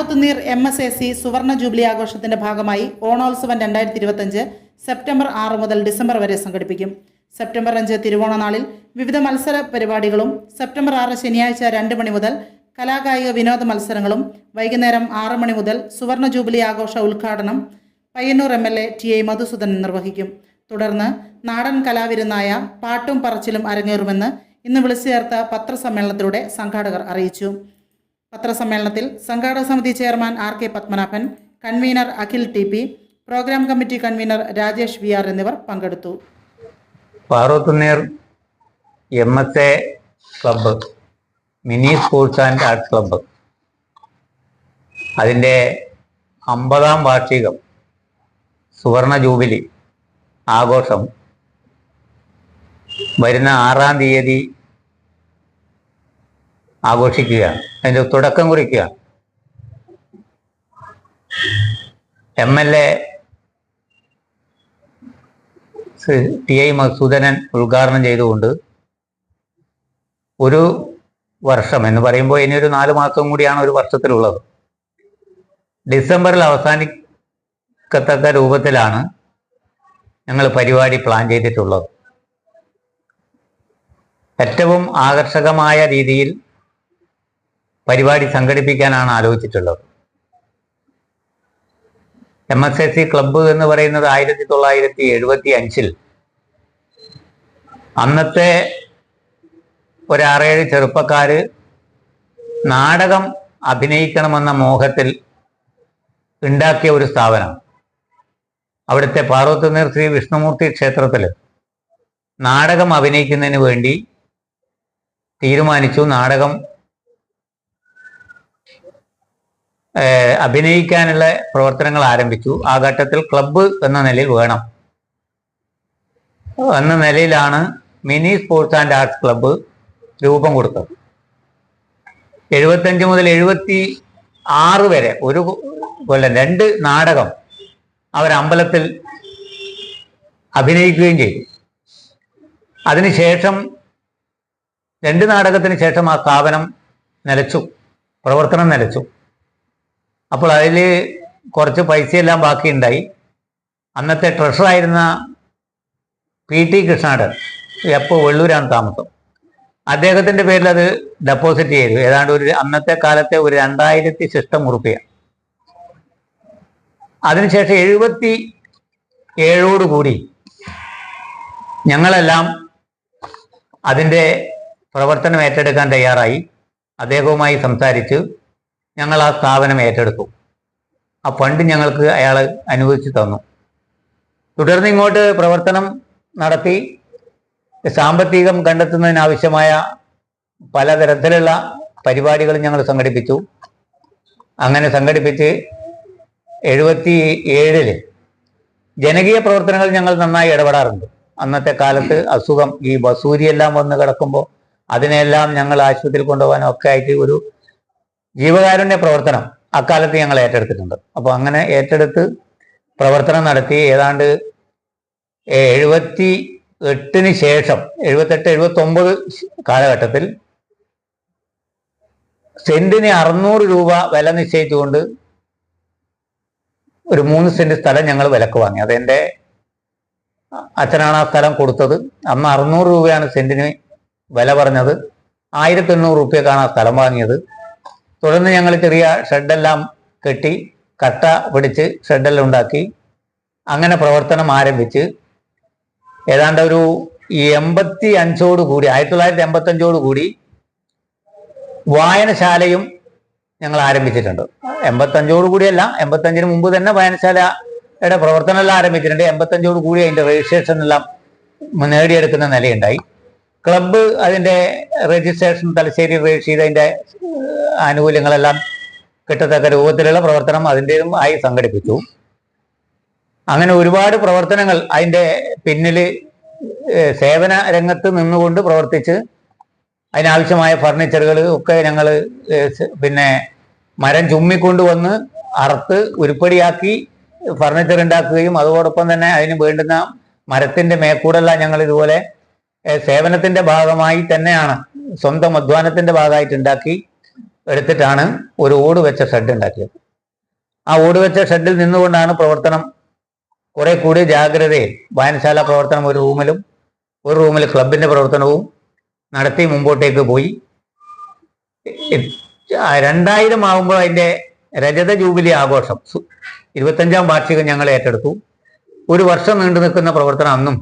Parothuneer MSAC സുവർണ jubilee ആഘോഷത്തിന്റെ ഭാഗമായി ഓണോത്സവം 2025 സെപ്റ്റംബർ 6 മുതൽ ഡിസംബർ വരെ സംഘടിപ്പിക്കും. സെപ്റ്റംബർ 5 തിരുവോണനാളിൽ വിവിധ മത്സര പരിപാടികളും സെപ്റ്റംബർ 6 ശനിയാഴ്ച 2 മണി മുതൽ കലാകായിക വിനോദ മത്സരങ്ങളും വൈകുന്നേരം 6 മണി മുതൽ സുവർണ ജൂബിലി ആഘോഷ ഉദ്ഘാടനം പയ്യന്നൂർ MLA TA മധുസൂദനൻ നിർവഹിക്കും. തുടർന്ന് നാടൻ കലാവിരുന്നായ പാട്ടും പറച്ചിലും അരങ്ങേറുമെന്ന് ഇന്ന് വിളിച്ചു ചേർത്ത പത്രസമ്മേളനത്തിലൂടെ സംഘാടകർ അറിയിച്ചു. പത്രസമ്മേളനത്തിൽ സംഘാടക സമിതി chairman RK Padmanabhan, convener Akhil TP, programme committee convener Rajesh VR എന്നിവർ പങ്കെടുത്തു. Parothuneer MSA club, mini sports and arts club, അതിൻ്റെ 50ാം വാർഷികം സുവർണ ജൂബിലി ആഘോഷം വരുന്ന 6-ാം തീയതി ആഘോഷിക്കുകയാണ്. അതിൻ്റെ തുടക്കം കുറിക്കുകയാണ്. MLA TA മധുസൂദനൻ ഉദ്ഘാടനം ചെയ്തുകൊണ്ട് ഒരു വർഷം എന്ന് പറയുമ്പോൾ ഇനിയൊരു 4 മാസം കൂടിയാണ് ഒരു വർഷത്തിലുള്ളത്. ഡിസംബറിൽ അവസാനിക്കത്തക്ക രൂപത്തിലാണ് ഞങ്ങൾ പരിപാടി പ്ലാൻ ചെയ്തിട്ടുള്ളത്. ഏറ്റവും ആകർഷകമായ രീതിയിൽ പരിപാടി സംഘടിപ്പിക്കാനാണ് ആലോചിച്ചിട്ടുള്ളത്. MSAC ക്ലബ്ബ് എന്ന് പറയുന്നത് 1975 അന്നത്തെ ഒരു 6-7 ചെറുപ്പക്കാര് നാടകം അഭിനയിക്കണമെന്ന മോഹത്തിൽ ഉണ്ടാക്കിയ ഒരു സ്ഥാപനം. അവിടുത്തെ പാറോത്തുനീർ ശ്രീ വിഷ്ണുമൂർത്തി ക്ഷേത്രത്തിൽ നാടകം അഭിനയിക്കുന്നതിന് വേണ്ടി തീരുമാനിച്ചു. നാടകം അഭിനയിക്കാനുള്ള പ്രവർത്തനങ്ങൾ ആരംഭിച്ചു. ആ ഘട്ടത്തിൽ ക്ലബ്ബ് എന്ന നിലയിൽ വേണം എന്ന നിലയിലാണ് mini sports and arts club രൂപം കൊടുത്തത്. 75 മുതൽ 76 വരെ ഒരു കൊല്ലം 2 നാടകം അവരമ്പലത്തിൽ അഭിനയിക്കുകയും ചെയ്തു. അതിനുശേഷം 2 നാടകത്തിന് ശേഷം ആ സ്ഥാപനം നിലച്ചു, പ്രവർത്തനം നിലച്ചു. അപ്പോൾ അതിൽ കുറച്ച് പൈസയെല്ലാം ബാക്കിയുണ്ടായി. അന്നത്തെ ട്രഷറായിരുന്ന PT കൃഷ്ണാടൻ, എപ്പോൾ വെള്ളൂരാണ് താമസം, അദ്ദേഹത്തിൻ്റെ പേരിൽ അത് ഡെപ്പോസിറ്റ് ചെയ്തു. ഏതാണ്ട് അന്നത്തെ കാലത്തെ ഒരു 2000 ശിഷ്ടം ഉറുപ്പിക. അതിനുശേഷം 77 ഞങ്ങളെല്ലാം അതിൻ്റെ പ്രവർത്തനം ഏറ്റെടുക്കാൻ തയ്യാറായി. അദ്ദേഹവുമായി സംസാരിച്ച് ഞങ്ങൾ ആ സ്ഥാപനം ഏറ്റെടുത്തു. ആ ഫണ്ട് ഞങ്ങൾക്ക് അയാൾ അനുവദിച്ചു തന്നു. തുടർന്ന് ഇങ്ങോട്ട് പ്രവർത്തനം നടത്തി സാമ്പത്തികം കണ്ടെത്തുന്നതിനാവശ്യമായ പലതരത്തിലുള്ള പരിപാടികൾ ഞങ്ങൾ സംഘടിപ്പിച്ചു. അങ്ങനെ സംഘടിപ്പിച്ച് 77 ജനകീയ പ്രവർത്തനങ്ങൾ ഞങ്ങൾ നന്നായി ഇടപെടാറുണ്ട്. അന്നത്തെ കാലത്ത് അസുഖം, ഈ വസൂരിയെല്ലാം വന്ന് കിടക്കുമ്പോൾ അതിനെല്ലാം ഞങ്ങൾ ആശുപത്രിയിൽ കൊണ്ടുപോകാനും ഒക്കെ ആയിട്ട് ഒരു ജീവകാരുണ്യ പ്രവർത്തനം അക്കാലത്ത് ഞങ്ങൾ ഏറ്റെടുത്തിട്ടുണ്ട്. അപ്പോൾ അങ്ങനെ ഏറ്റെടുത്ത് പ്രവർത്തനം നടത്തി. ഏതാണ്ട് 78 ശേഷം 78-79 കാലഘട്ടത്തിൽ സെന്റിന് 600 രൂപ വില നിശ്ചയിച്ചുകൊണ്ട് ഒരു 3 സെന്റ് സ്ഥലം ഞങ്ങൾ വിലക്ക് വാങ്ങി. അതെൻ്റെ അച്ഛനാണ് ആ സ്ഥലം കൊടുത്തത്. അന്ന് 600 രൂപയാണ് സെന്റിന് വില പറഞ്ഞത്. 1800 രൂപയ്ക്കാണ് ആ സ്ഥലം വാങ്ങിയത്. തുടർന്ന് ഞങ്ങൾ ചെറിയ ഷെഡെല്ലാം കെട്ടി കട്ട പിടിച്ച് ഷെഡെല്ലാം ഉണ്ടാക്കി അങ്ങനെ പ്രവർത്തനം ആരംഭിച്ച് ഏതാണ്ട് ഒരു 1985 വായനശാലയും ഞങ്ങൾ ആരംഭിച്ചിട്ടുണ്ട്. 85 അല്ല, 85 മുമ്പ് തന്നെ വായനശാലയുടെ പ്രവർത്തനമെല്ലാം ആരംഭിച്ചിട്ടുണ്ട്. 85 അതിൻ്റെ രജിസ്ട്രേഷൻ എല്ലാം നേടിയെടുക്കുന്ന നിലയുണ്ടായി. ക്ലബ്ബ് അതിൻ്റെ രജിസ്ട്രേഷൻ തലശ്ശേരി രജിസ്റ്റർ ചെയ്ത് അതിൻ്റെ ആനുകൂല്യങ്ങളെല്ലാം കിട്ടത്തക്ക രൂപത്തിലുള്ള പ്രവർത്തനം അതിൻ്റെതും ആയി സംഘടിപ്പിച്ചു. അങ്ങനെ ഒരുപാട് പ്രവർത്തനങ്ങൾ അതിൻ്റെ പിന്നിൽ സേവന രംഗത്ത് നിന്നുകൊണ്ട് പ്രവർത്തിച്ച് അതിനാവശ്യമായ ഫർണിച്ചറുകൾ ഒക്കെ ഞങ്ങൾ പിന്നെ മരം ചുമ്മിക്കൊണ്ടുവന്ന് അറുത്ത് ഉരുപ്പടിയാക്കി ഫർണിച്ചർ ഉണ്ടാക്കുകയും അതോടൊപ്പം തന്നെ അതിന് വേണ്ടുന്ന മരത്തിൻ്റെ മേക്കൂടെല്ലാം ഞങ്ങൾ ഇതുപോലെ സേവനത്തിൻ്റെ ഭാഗമായി തന്നെയാണ്, സ്വന്തം അധ്വാനത്തിൻ്റെ ഭാഗമായിട്ട് ഉണ്ടാക്കി എടുത്തിട്ടാണ് ഒരു ഓട് വെച്ച ഷെഡ് ഉണ്ടാക്കിയത്. ആ ഓട് വെച്ച ഷെഡിൽ നിന്നുകൊണ്ടാണ് പ്രവർത്തനം കുറെ കൂടി ജാഗ്രതയിൽ വായനശാല പ്രവർത്തനം ഒരു റൂമിൽ ക്ലബിന്റെ പ്രവർത്തനവും നടത്തി മുമ്പോട്ടേക്ക് പോയി. 2000 ആകുമ്പോൾ അതിന്റെ രജത ജൂബിലി ആഘോഷം 25ാം വാർഷികം ഞങ്ങൾ ഏറ്റെടുത്തു. ഒരു വർഷം നീണ്ടു നിൽക്കുന്ന പ്രവർത്തനം അന്നും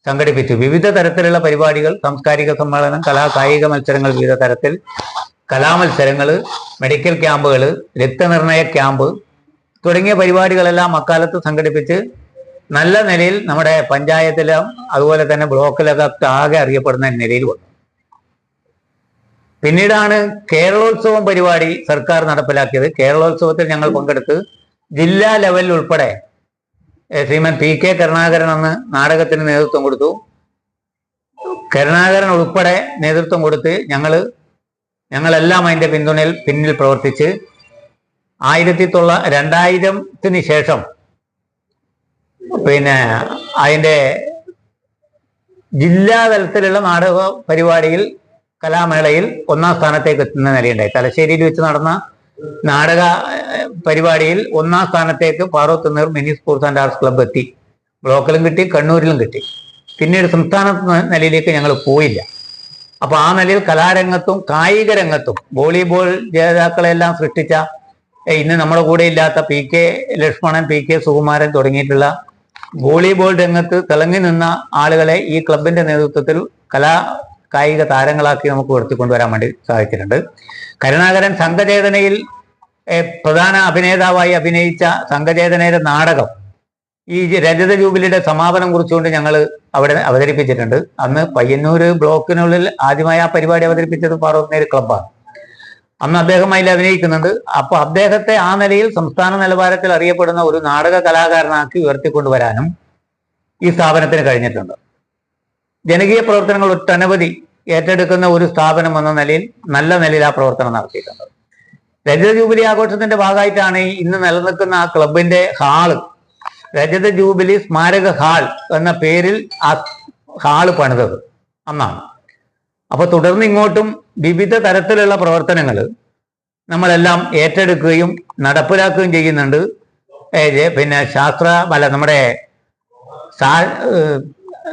സംഘടിപ്പിച്ചു. വിവിധ തരത്തിലുള്ള പരിപാടികൾ, സാംസ്കാരിക സമ്മേളനം, കായിക മത്സരങ്ങൾ, വിവിധ തരത്തിൽ കലാമത്സരങ്ങൾ, മെഡിക്കൽ ക്യാമ്പുകൾ, രക്തനിർണയ ക്യാമ്പ് തുടങ്ങിയ പരിപാടികളെല്ലാം അക്കാലത്ത് സംഘടിപ്പിച്ച് നല്ല നിലയിൽ നമ്മുടെ പഞ്ചായത്തിലും അതുപോലെ തന്നെ ബ്ലോക്കിലൊക്കെ ആകെ അറിയപ്പെടുന്ന നിലയിൽ വന്നു. പിന്നീടാണ് കേരളോത്സവം പരിപാടി സർക്കാർ നടപ്പിലാക്കിയത്. കേരളോത്സവത്തിൽ ഞങ്ങൾ പങ്കെടുത്ത് ജില്ലാ ലെവലിൽ ഉൾപ്പെടെ ശ്രീമൻ PK കരുണാകരൻ അന്ന് നാടകത്തിന് നേതൃത്വം കൊടുത്തു. കരുണാകരൻ ഉൾപ്പെടെ നേതൃത്വം കൊടുത്ത് ഞങ്ങളെല്ലാം അതിന്റെ പിന്നിൽ പ്രവർത്തിച്ച് 2000-ന് ശേഷം പിന്നെ അതിന്റെ ജില്ലാ തലത്തിലുള്ള നാടക പരിപാടിയിൽ കലാമേളയിൽ 1ാം സ്ഥാനത്തേക്ക് എത്തുന്ന നിലയുണ്ടായി. തലശ്ശേരിയിൽ വെച്ച് നടന്ന നാടക പരിപാടിയിൽ 1ാം സ്ഥാനത്തേക്ക് Parothunnur mini sports and arts club എത്തി. ബ്ലോക്കിലും കിട്ടി, കണ്ണൂരിലും കിട്ടി. പിന്നീട് സംസ്ഥാന നിലയിലേക്ക് ഞങ്ങൾ പോയില്ല. അപ്പൊ ആ നിലയിൽ കലാരംഗത്തും കായിക രംഗത്തും വോളിബോൾ ജേതാക്കളെല്ലാം സൃഷ്ടിച്ച, ഇന്ന് നമ്മുടെ കൂടെ ഇല്ലാത്ത PK ലക്ഷ്മണൻ, PK സുകുമാരൻ തുടങ്ങിയിട്ടുള്ള വോളിബോൾ രംഗത്ത് തിളങ്ങി നിന്ന ആളുകളെ ഈ ക്ലബിന്റെ നേതൃത്വത്തിൽ കായിക താരങ്ങളാക്കി നമുക്ക് ഉയർത്തിക്കൊണ്ടുവരാൻ വേണ്ടി സാധിച്ചിട്ടുണ്ട്. കരുണാകരൻ സംഘചേതനയിൽ പ്രധാന അഭിനേതാവായി അഭിനയിച്ച സംഘചേതനയുടെ നാടകം ഈ രജത ജൂബിലിയുടെ സമാപനം കുറിച്ചുകൊണ്ട് ഞങ്ങൾ അവിടെ അവതരിപ്പിച്ചിട്ടുണ്ട്. അന്ന് പയ്യന്നൂർ ബ്ലോക്കിനുള്ളിൽ ആദ്യമായി ആ പരിപാടി അവതരിപ്പിച്ചത് പാറോത്തുന്നേര് ക്ലബ്ബാണ്. അന്ന് അദ്ദേഹം അതിൽ അഭിനയിക്കുന്നുണ്ട്. അപ്പൊ അദ്ദേഹത്തെ ആ നിലയിൽ സംസ്ഥാന നിലവാരത്തിൽ അറിയപ്പെടുന്ന ഒരു നാടക കലാകാരനാക്കി ഉയർത്തിക്കൊണ്ടുവരാനും ഈ സ്ഥാപനത്തിന് കഴിഞ്ഞിട്ടുണ്ട്. ജനകീയ പ്രവർത്തനങ്ങൾ ഒട്ടനവധി ഏറ്റെടുക്കുന്ന ഒരു സ്ഥാപനം എന്ന നിലയിൽ നല്ല നിലയിൽ ആ പ്രവർത്തനം നടത്തിയിട്ടുണ്ട്. രജത ജൂബിലി ആഘോഷത്തിന്റെ ഭാഗമായിട്ടാണ് ഇന്ന് നിലനിൽക്കുന്ന ആ ക്ലബിന്റെ ഹാള് രജത ജൂബിലി സ്മാരക ഹാൾ എന്ന പേരിൽ ആ ഹാള് പണിതത് അന്നാണ്. അപ്പൊ തുടർന്ന് ഇങ്ങോട്ടും വിവിധ തരത്തിലുള്ള പ്രവർത്തനങ്ങൾ നമ്മളെല്ലാം ഏറ്റെടുക്കുകയും നടപ്പിലാക്കുകയും ചെയ്യുന്നുണ്ട്. പിന്നെ നമ്മുടെ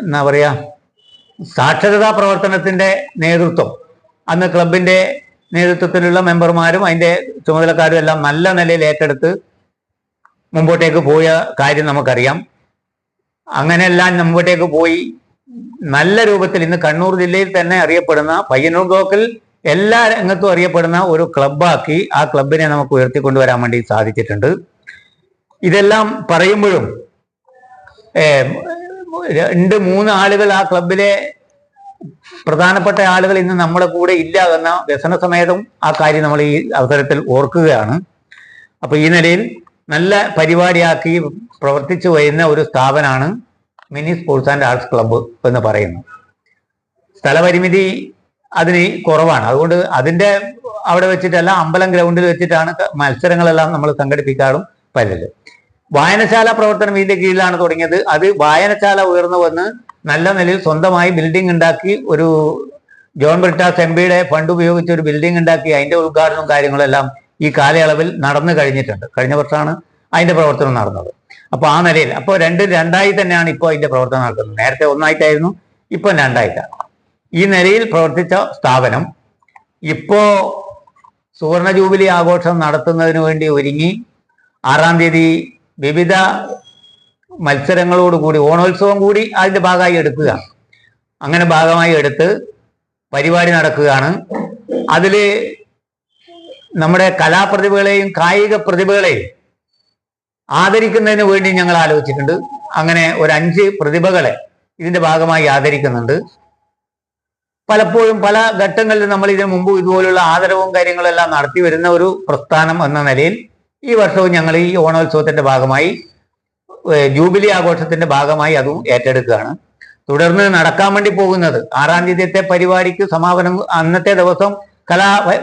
എന്താ പറയാ സാക്ഷരതാ പ്രവർത്തനത്തിന്റെ നേതൃത്വം അന്ന് ക്ലബിന്റെ നേതൃത്വത്തിലുള്ള മെമ്പർമാരും അതിന്റെ ചുമതലക്കാരും എല്ലാം നല്ല നിലയിൽ ഏറ്റെടുത്ത് മുമ്പോട്ടേക്ക് പോയ കാര്യം നമുക്കറിയാം. അങ്ങനെയെല്ലാം മുമ്പോട്ടേക്ക് പോയി നല്ല രൂപത്തിൽ ഇന്ന് കണ്ണൂർ ജില്ലയിൽ തന്നെ അറിയപ്പെടുന്ന, പയ്യന്നൂർ ബ്ലോക്കിൽ എല്ലാ രംഗത്തും അറിയപ്പെടുന്ന ഒരു ക്ലബ്ബാക്കി ആ ക്ലബിനെ നമുക്ക് ഉയർത്തിക്കൊണ്ടുവരാൻ വേണ്ടി സാധിച്ചിട്ടുണ്ട്. ഇതെല്ലാം പറയുമ്പോഴും 2-3 ആളുകൾ ആ ക്ലബിലെ പ്രധാനപ്പെട്ട ആളുകൾ ഇന്ന് നമ്മുടെ കൂടെ ഇല്ല എന്ന വ്യസനസമേതം ആ കാര്യം നമ്മൾ ഈ അവസരത്തിൽ ഓർക്കുകയാണ്. അപ്പൊ ഈ നിലയിൽ നല്ല പരിപാടിയാക്കി പ്രവർത്തിച്ചു വരുന്ന ഒരു സ്ഥാപനമാണ് mini sports and arts club എന്ന് പറയുന്നത്. സ്ഥലപരിമിതി അതിന് കുറവാണ്. അതുകൊണ്ട് അതിന്റെ അവിടെ വെച്ചിട്ടല്ല, അമ്പലം ഗ്രൗണ്ടിൽ വെച്ചിട്ടാണ് മത്സരങ്ങളെല്ലാം നമ്മൾ സംഘടിപ്പിക്കാറും പലത്. വായനശാല പ്രവർത്തനം ഇതിന്റെ കീഴിലാണ് തുടങ്ങിയത്. അത് വായനശാല ഉയർന്നു വന്ന് നല്ല നിലയിൽ സ്വന്തമായി ബിൽഡിംഗ് ഉണ്ടാക്കി, ഒരു ജോൺ ബ്രിട്ടാസ് MP-യുടെ ഫണ്ട് ഉപയോഗിച്ച് ഒരു ബിൽഡിംഗ് ഉണ്ടാക്കി അതിന്റെ ഉദ്ഘാടനവും കാര്യങ്ങളെല്ലാം ഈ കാലയളവിൽ നടന്നു കഴിഞ്ഞിട്ടുണ്ട്. കഴിഞ്ഞ വർഷമാണ് അതിന്റെ പ്രവർത്തനം നടന്നത്. അപ്പൊ ആ നിലയിൽ അപ്പോൾ രണ്ടായി തന്നെയാണ് ഇപ്പോൾ അതിന്റെ പ്രവർത്തനം നടക്കുന്നത്. നേരത്തെ 1ആയിട്ടായിരുന്നു, ഇപ്പം 2ആയിട്ടാണ്. ഈ നിലയിൽ പ്രവർത്തിച്ച സ്ഥാപനം ഇപ്പോ സുവർണ ജൂബിലി ആഘോഷം നടത്തുന്നതിന് വേണ്ടി ഒരുങ്ങി 6-ാം തീയതി വിവിധ മത്സരങ്ങളോടുകൂടി ഓണോത്സവം കൂടി അതിന്റെ ഭാഗമായി എടുക്കുക. അങ്ങനെ ഭാഗമായി എടുത്ത് പരിപാടി നടക്കുകയാണ്. അതില് നമ്മുടെ കലാപ്രതിഭകളെയും കായിക പ്രതിഭകളെയും ആദരിക്കുന്നതിന് വേണ്ടി ഞങ്ങൾ ആലോചിച്ചിട്ടുണ്ട്. അങ്ങനെ ഒരു 5 പ്രതിഭകളെ ഇതിന്റെ ഭാഗമായി ആദരിക്കുന്നുണ്ട്. പലപ്പോഴും പല ഘട്ടങ്ങളിൽ നമ്മൾ ഇതിനു മുമ്പ് ഇതുപോലുള്ള ആദരവും കാര്യങ്ങളെല്ലാം നടത്തി വരുന്ന ഒരു പ്രസ്ഥാനം എന്ന നിലയിൽ ഈ വർഷവും ഞങ്ങൾ ഈ ഓണോത്സവത്തിന്റെ ഭാഗമായി ജൂബിലി ആഘോഷത്തിന്റെ ഭാഗമായി അതും ഏറ്റെടുക്കുകയാണ്. തുടർന്ന് നടക്കാൻ വേണ്ടി പോകുന്നത് 6-ാം തീയതിയത്തെ പരിപാടിക്ക് സമാപനം, അന്നത്തെ ദിവസം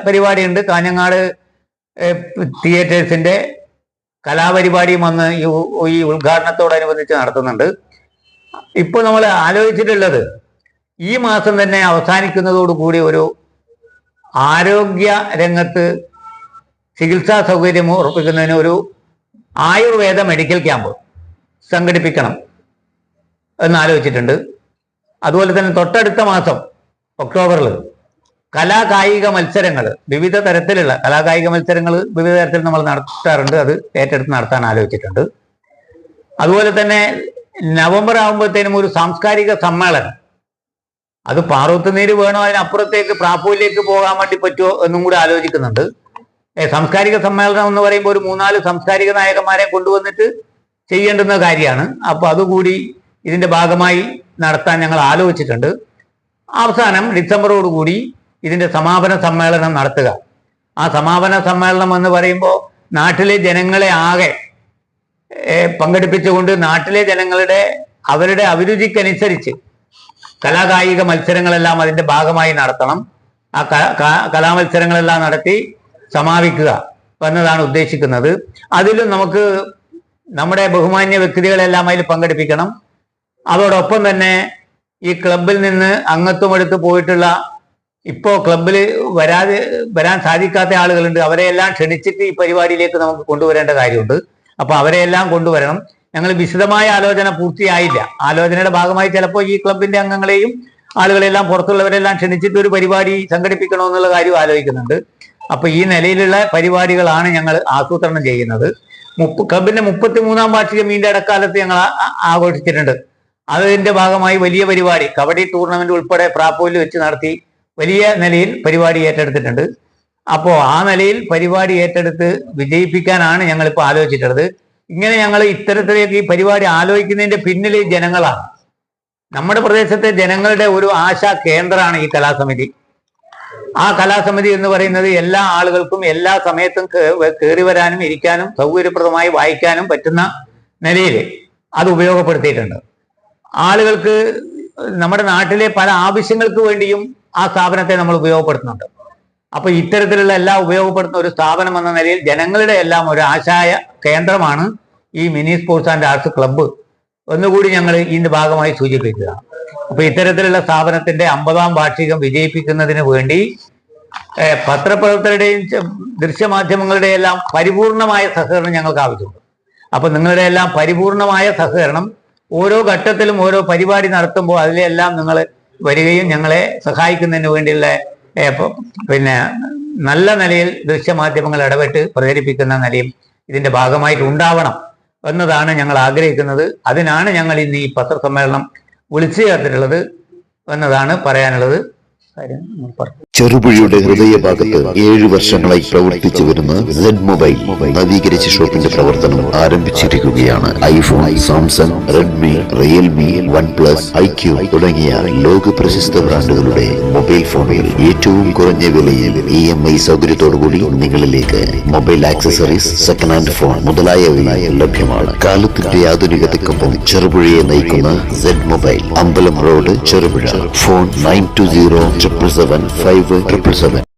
പരിപാടിയുണ്ട്. കാഞ്ഞങ്ങാട് തിയേറ്റേഴ്സിന്റെ കലാപരിപാടിയും വന്ന് ഈ ഉദ്ഘാടനത്തോടനുബന്ധിച്ച് നടത്തുന്നുണ്ട്. ഇപ്പോൾ നമ്മൾ ആലോചിച്ചിട്ടുള്ളത് ഈ മാസം തന്നെ അവസാനിക്കുന്നതോടുകൂടി ഒരു ആരോഗ്യ രംഗത്ത് ചികിത്സാ സൗകര്യം ഉറപ്പിക്കുന്നതിന് ഒരു ആയുർവേദ മെഡിക്കൽ ക്യാമ്പ് സംഘടിപ്പിക്കണം എന്നാലോചിച്ചിട്ടുണ്ട്. അതുപോലെ തന്നെ തൊട്ടടുത്ത മാസം ഒക്ടോബറിൽ കലാകായിക മത്സരങ്ങൾ, വിവിധ തരത്തിലുള്ള കലാകായിക മത്സരങ്ങൾ വിവിധ തരത്തിൽ നമ്മൾ നടത്താറുണ്ട്. അത് ഏറ്റെടുത്ത് നടത്താൻ ആലോചിച്ചിട്ടുണ്ട്. അതുപോലെ തന്നെ നവംബർ ആകുമ്പോഴത്തേനും ഒരു സാംസ്കാരിക സമ്മേളനം, അത് പാറൂത്തുനീര് വേണോ അതിനപ്പുറത്തേക്ക് പ്രാപ്പൂരിലേക്ക് പോകാൻ വേണ്ടി പറ്റുമോ എന്നും കൂടി ആലോചിക്കുന്നുണ്ട്. സാംസ്കാരിക സമ്മേളനം എന്ന് പറയുമ്പോൾ ഒരു 3-4 സാംസ്കാരിക നായകന്മാരെ കൊണ്ടുവന്നിട്ട് ചെയ്യേണ്ടുന്ന കാര്യമാണ്. അപ്പൊ അതുകൂടി ഇതിന്റെ ഭാഗമായി നടത്താൻ ഞങ്ങൾ ആലോചിച്ചിട്ടുണ്ട്. അവസാനം ഡിസംബറോടുകൂടി ഇതിന്റെ സമാപന സമ്മേളനം നടത്തുക. ആ സമാപന സമ്മേളനം എന്ന് പറയുമ്പോൾ നാട്ടിലെ ജനങ്ങളെ ആകെ പങ്കെടുപ്പിച്ചുകൊണ്ട് നാട്ടിലെ ജനങ്ങളുടെ അവരുടെ അഭിരുചിക്കനുസരിച്ച് കലാകായിക മത്സരങ്ങളെല്ലാം അതിന്റെ ഭാഗമായി നടത്തണം. ആ കലാമത്സരങ്ങളെല്ലാം നടത്തി സമാപിക്കുക എന്നതാണ് ഉദ്ദേശിക്കുന്നത്. അതിലും നമുക്ക് നമ്മുടെ ബഹുമാന്യ വ്യക്തികളെല്ലാം അതിൽ പങ്കെടുപ്പിക്കണം. അതോടൊപ്പം തന്നെ ഈ ക്ലബിൽ നിന്ന് അംഗത്വം എടുത്ത് പോയിട്ടുള്ള, ഇപ്പോൾ ക്ലബിൽ വരാൻ സാധിക്കാത്ത ആളുകളുണ്ട്. അവരെയെല്ലാം ക്ഷണിച്ചിട്ട് ഈ പരിപാടിയിലേക്ക് നമുക്ക് കൊണ്ടുവരേണ്ട കാര്യമുണ്ട്. അപ്പൊ അവരെയെല്ലാം കൊണ്ടുവരണം. ഞങ്ങൾ വിശദമായ ആലോചന പൂർത്തിയായില്ല. ആലോചനയുടെ ഭാഗമായി ചിലപ്പോൾ ഈ ക്ലബിന്റെ അംഗങ്ങളെയും ആളുകളെല്ലാം പുറത്തുള്ളവരെല്ലാം ക്ഷണിച്ചിട്ട് ഒരു പരിപാടി സംഘടിപ്പിക്കണമെന്നുള്ള കാര്യം ആലോചിക്കുന്നുണ്ട്. അപ്പൊ ഈ നിലയിലുള്ള പരിപാടികളാണ് ഞങ്ങൾ ആസൂത്രണം ചെയ്യുന്നത്. ക്ലബിന്റെ 33-ാം വാർഷികം ഇതിന്റെ ഇടക്കാലത്ത് ഞങ്ങൾ ആഘോഷിച്ചിട്ടുണ്ട്. അതിന്റെ ഭാഗമായി വലിയ പരിപാടി, കബഡി ടൂർണമെന്റ് ഉൾപ്പെടെ പ്രാപ്പൂരിൽ വെച്ച് നടത്തി വലിയ നിലയിൽ പരിപാടി ഏറ്റെടുത്തിട്ടുണ്ട്. അപ്പോൾ ആ നിലയിൽ പരിപാടി ഏറ്റെടുത്ത് വിജയിപ്പിക്കാനാണ് ഞങ്ങളിപ്പോൾ ആലോചിച്ചിട്ടുള്ളത്. ഇങ്ങനെ ഞങ്ങൾ ഇത്തരത്തിലേക്ക് ഈ പരിപാടി ആലോചിക്കുന്നതിന്റെ പിന്നിൽ ജനങ്ങളാണ്. നമ്മുടെ പ്രദേശത്തെ ജനങ്ങളുടെ ഒരു ആശാ കേന്ദ്രമാണ് ഈ കലാസമിതി. ആ കലാസമിതി എന്ന് പറയുന്നത് എല്ലാ ആളുകൾക്കും എല്ലാ സമയത്തും കയറി വരാനും ഇരിക്കാനും സൗകര്യപ്രദമായി വായിക്കാനും പറ്റുന്ന നിലയിൽ അത് ഉപയോഗപ്പെടുത്തിയിട്ടുണ്ട്. ആളുകൾക്ക് നമ്മുടെ നാട്ടിലെ പല ആവശ്യങ്ങൾക്ക് വേണ്ടിയും ആ സ്ഥാപനത്തെ നമ്മൾ ഉപയോഗപ്പെടുത്തുന്നുണ്ട്. അപ്പൊ ഇത്തരത്തിലുള്ള എല്ലാം ഉപയോഗപ്പെടുത്തുന്ന ഒരു സ്ഥാപനം എന്ന നിലയിൽ ജനങ്ങളുടെ എല്ലാം ഒരു ആശായ കേന്ദ്രമാണ് ഈ mini sports and arts club എന്നുകൂടി ഞങ്ങൾ ഇതിന്റെ ഭാഗമായി സൂചിപ്പിക്കുക. അപ്പൊ ഇത്തരത്തിലുള്ള സ്ഥാപനത്തിന്റെ 50-ാം വാർഷികം വിജയിപ്പിക്കുന്നതിന് വേണ്ടി പത്രപ്രവർത്തകരുടെയും ദൃശ്യമാധ്യമങ്ങളുടെയും എല്ലാം പരിപൂർണമായ സഹകരണം ഞങ്ങൾക്ക് ആവശ്യമുണ്ട്. അപ്പൊ നിങ്ങളുടെ എല്ലാം പരിപൂർണമായ സഹകരണം ഓരോ ഘട്ടത്തിലും ഓരോ പരിപാടി നടത്തുമ്പോൾ അതിലെല്ലാം നിങ്ങൾ വരികയും ഞങ്ങളെ സഹായിക്കുന്നതിന് വേണ്ടിയുള്ള പിന്നെ നല്ല നിലയിൽ ദൃശ്യമാധ്യമങ്ങൾ ഇടപെട്ട് പ്രചരിപ്പിക്കുന്ന നിലയും ഇതിന്റെ ഭാഗമായിട്ട് ഉണ്ടാവണം എന്നതാണ് ഞങ്ങൾ ആഗ്രഹിക്കുന്നത്. അതിനാണ് ഞങ്ങൾ ഇന്ന് ഈ പത്രസമ്മേളനം വിളിച്ചു ചേർത്തിട്ടുള്ളത് എന്നതാണ് പറയാനുള്ളത്. ചെറുപുഴയുടെ ഹൃദയഭാഗത്ത് 7 വർഷങ്ങളായി പ്രവർത്തിച്ചു വരുന്ന സെഡ് മൊബൈൽ നവീകരിച്ച ഷോപ്പിന്റെ പ്രവർത്തനം ആരംഭിച്ചിരിക്കുകയാണ്. IPhone, Samsung, Redmi, Realme, OnePlus, IQ തുടങ്ങിയ ലോക പ്രശസ്ത ബ്രാൻഡുകളുടെ മൊബൈൽ ഫോണുകൾ ഏറ്റവും കുറഞ്ഞ വിലയിൽ EMI സൗകര്യത്തോടുകൂടി നിങ്ങളിലേക്ക് mobile accessories, second hand phone മുതലായവ ലഭ്യമാണ്. കാലത്തിന്റെ ആധുനികതയ്ക്കൊപ്പം ചെറുപുഴയെ നയിക്കുന്ന സെഡ് മൊബൈൽ, അമ്പലം റോഡ്, ചെറുപുഴ. ഫോൺ 92077577.